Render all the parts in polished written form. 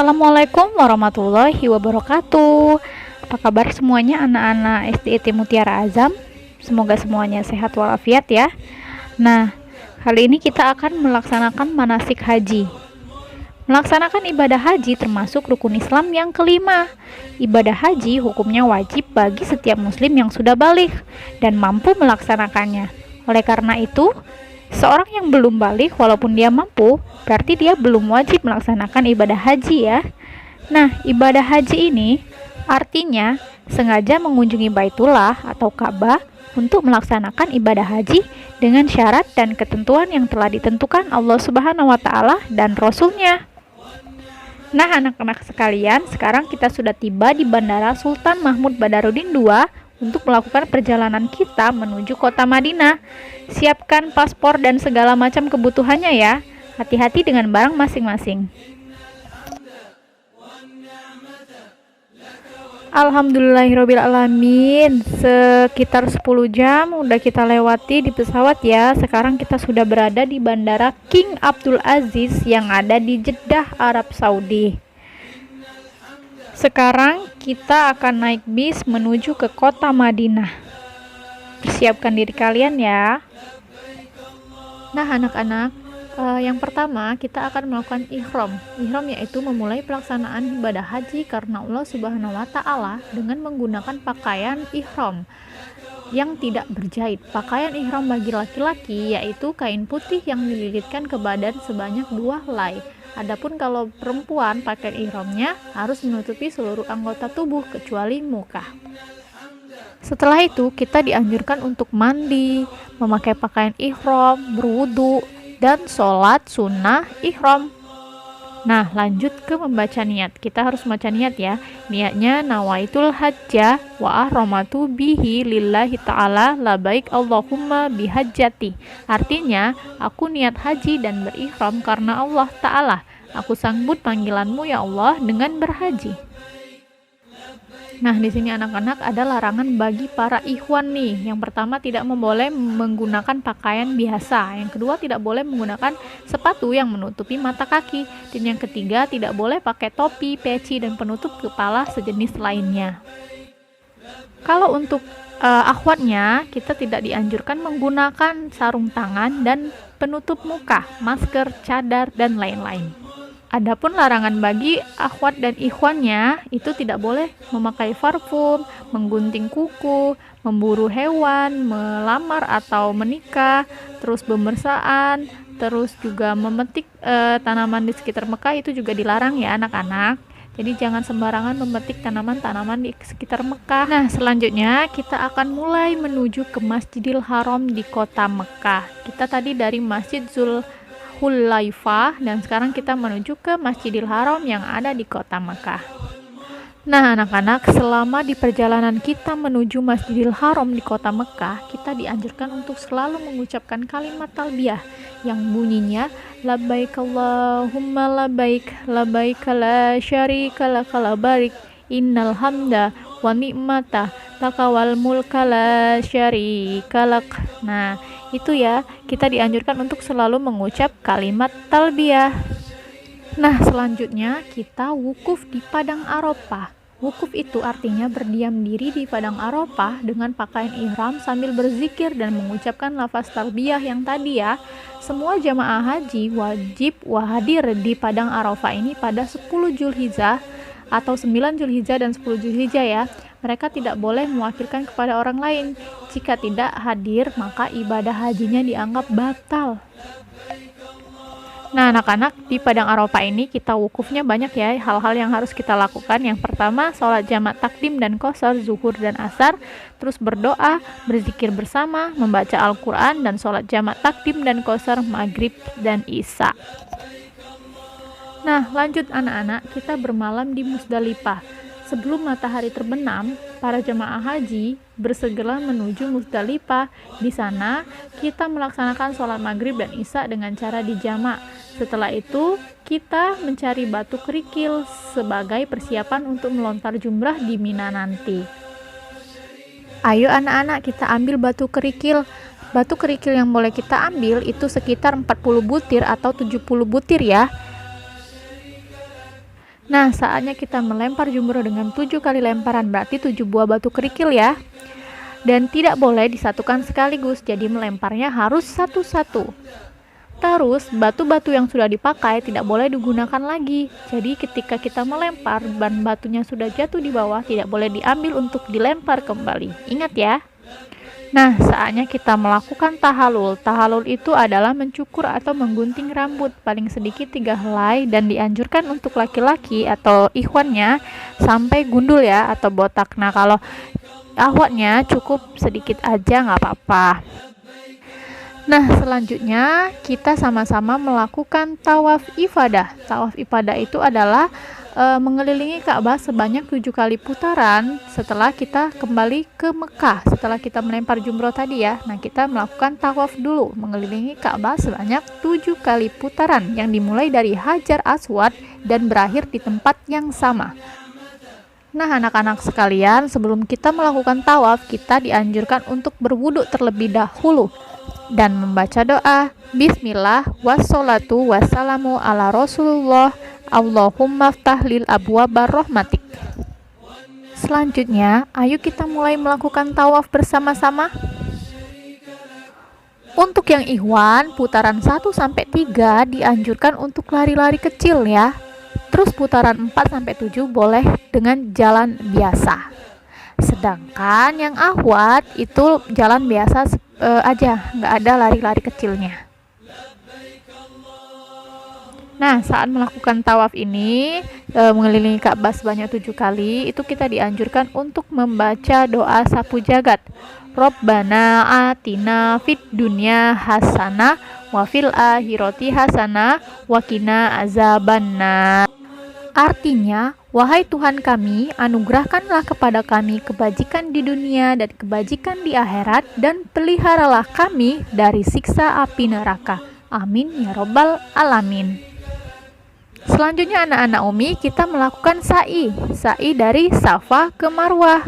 Assalamualaikum warahmatullahi wabarakatuh. Apa kabar semuanya anak-anak SDIT Mutiara Azam? Semoga semuanya sehat walafiat ya. Nah, kali ini kita akan melaksanakan manasik haji. Melaksanakan ibadah haji termasuk rukun Islam yang kelima. Ibadah haji hukumnya wajib bagi setiap muslim yang sudah baligh dan mampu melaksanakannya. Oleh karena itu, seorang yang belum balik walaupun dia mampu, berarti dia belum wajib melaksanakan ibadah haji ya. Nah, ibadah haji ini artinya sengaja mengunjungi Baitullah atau Ka'bah untuk melaksanakan ibadah haji dengan syarat dan ketentuan yang telah ditentukan Allah Subhanahu wa taala dan Rasul-Nya. Nah, anak-anak sekalian, sekarang kita sudah tiba di Bandara Sultan Mahmud Badarudin II untuk melakukan perjalanan kita menuju kota Madinah. Siapkan paspor dan segala macam kebutuhannya ya. Hati-hati dengan barang masing-masing. Alhamdulillahirrabbilalamin. Sekitar 10 jam udah kita lewati di pesawat ya. Sekarang kita sudah berada di Bandara King Abdul Aziz yang ada di Jeddah, Arab Saudi. Sekarang kita akan naik bis menuju ke kota Madinah. Persiapkan diri kalian ya. Nah, anak-anak, yang pertama kita akan melakukan ihram. Ihram yaitu memulai pelaksanaan ibadah haji karena Allah Subhanahu wa taala dengan menggunakan pakaian ihram yang tidak berjahit. Pakaian ihram bagi laki-laki yaitu kain putih yang dililitkan ke badan sebanyak 2 helai. Adapun kalau perempuan, pakaian ihramnya harus menutupi seluruh anggota tubuh kecuali muka. Setelah itu, kita dianjurkan untuk mandi, memakai pakaian ihram, berwudu, dan sholat sunnah ihram. Nah, lanjut ke membaca niat. Kita harus membaca niat ya. Niatnya nawaitul hajjah wa ahramatu bihi lillahi ta'ala labaik Allahumma bihajjati. Artinya, aku niat haji dan berihram karena Allah Ta'ala. Aku sambut panggilanmu ya Allah dengan berhaji. Nah, di sini anak-anak ada larangan bagi para ikhwan nih. Yang pertama, tidak boleh menggunakan pakaian biasa. Yang kedua, tidak boleh menggunakan sepatu yang menutupi mata kaki. Dan yang ketiga, tidak boleh pakai topi, peci, dan penutup kepala sejenis lainnya. Kalau untuk akhwatnya, kita tidak dianjurkan menggunakan sarung tangan dan penutup muka, masker, cadar, dan lain-lain. Adapun larangan bagi akhwat dan ikhwannya itu tidak boleh memakai parfum, menggunting kuku, memburu hewan, melamar atau menikah, terus bemersaan, terus juga memetik tanaman di sekitar Mekah itu juga dilarang ya anak-anak. Jadi jangan sembarangan memetik tanaman-tanaman di sekitar Mekah. Nah, selanjutnya kita akan mulai menuju ke Masjidil Haram di kota Mekah. Kita tadi dari Masjid Dzulhulaifah dan sekarang kita menuju ke Masjidil Haram yang ada di kota Mekah. Nah, anak-anak, selama di perjalanan kita menuju Masjidil Haram di kota Mekah, kita dianjurkan untuk selalu mengucapkan kalimat talbiyah yang bunyinya labbaik Allahumma labbaik, labbaik la syarika laka labbaik, innal hamda wa ni'mata laka wal mulka la syarika lak. Nah, itu ya, kita dianjurkan untuk selalu mengucap kalimat talbiyah. Nah, selanjutnya kita wukuf di Padang Arafah. Wukuf itu artinya berdiam diri di Padang Arafah dengan pakaian ihram sambil berzikir dan mengucapkan lafaz talbiyah yang tadi ya. Semua jamaah haji wajib hadir di Padang Arafah ini pada 10 Zulhijjah atau 9 Zulhijjah dan 10 Zulhijjah ya. Mereka tidak boleh mewakilkan kepada orang lain. Jika tidak hadir, maka ibadah hajinya dianggap batal. Nah, anak-anak, di Padang Arafah ini kita wukufnya banyak ya hal-hal yang harus kita lakukan. Yang pertama, sholat jamak takdim dan qashar, zuhur dan asar, terus berdoa, berzikir bersama, membaca Al-Quran, dan sholat jamak takdim dan qashar maghrib dan isya. Nah, lanjut anak-anak, kita bermalam di Musdalifah. Sebelum matahari terbenam, para jemaah haji bersegera menuju Musdalifah. Di sana, kita melaksanakan sholat maghrib dan isya dengan cara dijamak. Setelah itu, kita mencari batu kerikil sebagai persiapan untuk melontar jumrah di Mina nanti. Ayo anak-anak, kita ambil batu kerikil. Batu kerikil yang boleh kita ambil itu sekitar 40 butir atau 70 butir ya. Nah, saatnya kita melempar jumroh dengan 7 kali lemparan, berarti 7 buah batu kerikil ya. Dan tidak boleh disatukan sekaligus, jadi melemparnya harus satu-satu. Terus, batu-batu yang sudah dipakai tidak boleh digunakan lagi. Jadi, ketika kita melempar, ban batunya sudah jatuh di bawah, tidak boleh diambil untuk dilempar kembali. Ingat ya. Nah, saatnya kita melakukan tahalul. Tahalul itu adalah mencukur atau menggunting rambut paling sedikit 3 helai dan dianjurkan untuk laki-laki atau ikhwannya sampai gundul ya atau botak. Nah, kalau ahwatnya cukup sedikit aja nggak apa-apa. Nah, selanjutnya kita sama-sama melakukan tawaf ifadah. Tawaf ifadah itu adalah mengelilingi Ka'bah sebanyak 7 kali putaran setelah kita kembali ke Mekah. Setelah kita melempar jumroh tadi ya. Nah, kita melakukan tawaf dulu, mengelilingi Ka'bah sebanyak 7 kali putaran yang dimulai dari Hajar Aswad dan berakhir di tempat yang sama. Nah, anak-anak sekalian, sebelum kita melakukan tawaf, kita dianjurkan untuk berwudu terlebih dahulu dan membaca doa Bismillah wassalatu wassalamu ala Rasulullah Allahumma ftahlil abwabar rahmatik. Selanjutnya, ayo kita mulai melakukan tawaf bersama-sama. Untuk yang ikhwan, putaran 1-3 dianjurkan untuk lari-lari kecil ya. Terus putaran 4-7 boleh dengan jalan biasa. Sedangkan yang ahwat itu jalan biasa aja, nggak ada lari-lari kecilnya. Nah, saat melakukan tawaf ini mengelilingi Ka'bah sebanyak 7 kali, itu kita dianjurkan untuk membaca doa sapu jagat. Rabbana atina fid dunya hasanah wa fil akhirati hasanah wa qina azabannar. Artinya, wahai Tuhan kami, anugerahkanlah kepada kami kebajikan di dunia dan kebajikan di akhirat, dan peliharalah kami dari siksa api neraka. Amin ya robbal alamin. Selanjutnya anak-anak Umi, kita melakukan sa'i dari Safa ke Marwah.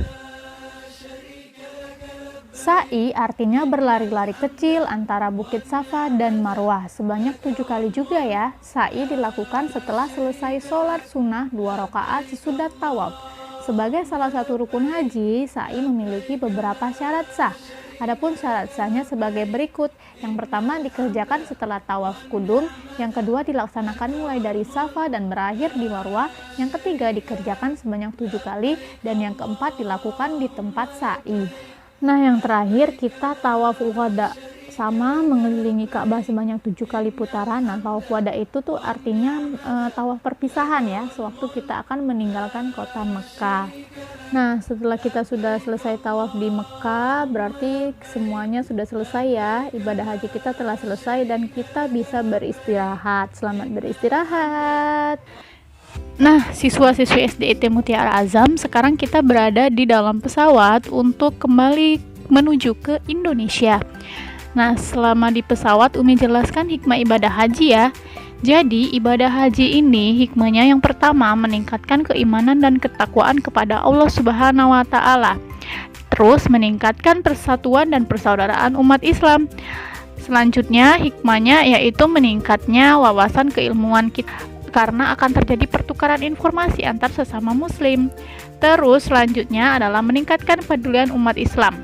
Sa'i artinya berlari-lari kecil antara Bukit Safa dan Marwah sebanyak 7 kali juga ya. Sa'i dilakukan setelah selesai sholat sunnah 2 rakaat sesudah tawaf. Sebagai salah satu rukun haji, sa'i memiliki beberapa syarat sah. Adapun syarat sahnya sebagai berikut. Yang pertama dikerjakan setelah tawaf kudum, yang kedua dilaksanakan mulai dari Safa dan berakhir di Marwah, yang ketiga dikerjakan sebanyak 7 kali, dan yang keempat dilakukan di tempat sa'i. Nah, yang terakhir kita tawaf wada, sama mengelilingi Ka'bah sebanyak 7 kali putaran. Nah, tawaf wada itu tuh artinya tawaf perpisahan ya, sewaktu kita akan meninggalkan kota Mekah. Nah, setelah kita sudah selesai tawaf di Mekah, berarti semuanya sudah selesai ya, ibadah haji kita telah selesai dan kita bisa beristirahat. Selamat beristirahat. Nah, siswa-siswi SDIT Mutiara Azam, sekarang kita berada di dalam pesawat untuk kembali menuju ke Indonesia. Nah, selama di pesawat Umi jelaskan hikmah ibadah haji ya. Jadi, ibadah haji ini hikmahnya yang pertama meningkatkan keimanan dan ketakwaan kepada Allah Subhanahu wa taala. Terus meningkatkan persatuan dan persaudaraan umat Islam. Selanjutnya, hikmahnya yaitu meningkatnya wawasan keilmuan kita karena akan terjadi pertukaran informasi antar sesama muslim. Terus selanjutnya adalah meningkatkan pedulian umat Islam.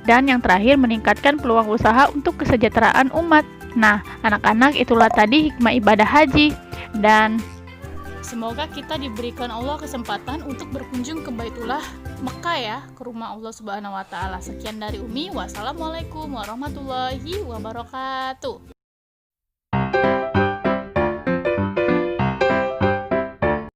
Dan yang terakhir meningkatkan peluang usaha untuk kesejahteraan umat. Nah, anak-anak, itulah tadi hikmah ibadah haji. Dan semoga kita diberikan Allah kesempatan untuk berkunjung ke Baitullah Mekah ya, ke rumah Allah Subhanahu wa taala. Sekian dari Umi. Wassalamualaikum warahmatullahi wabarakatuh.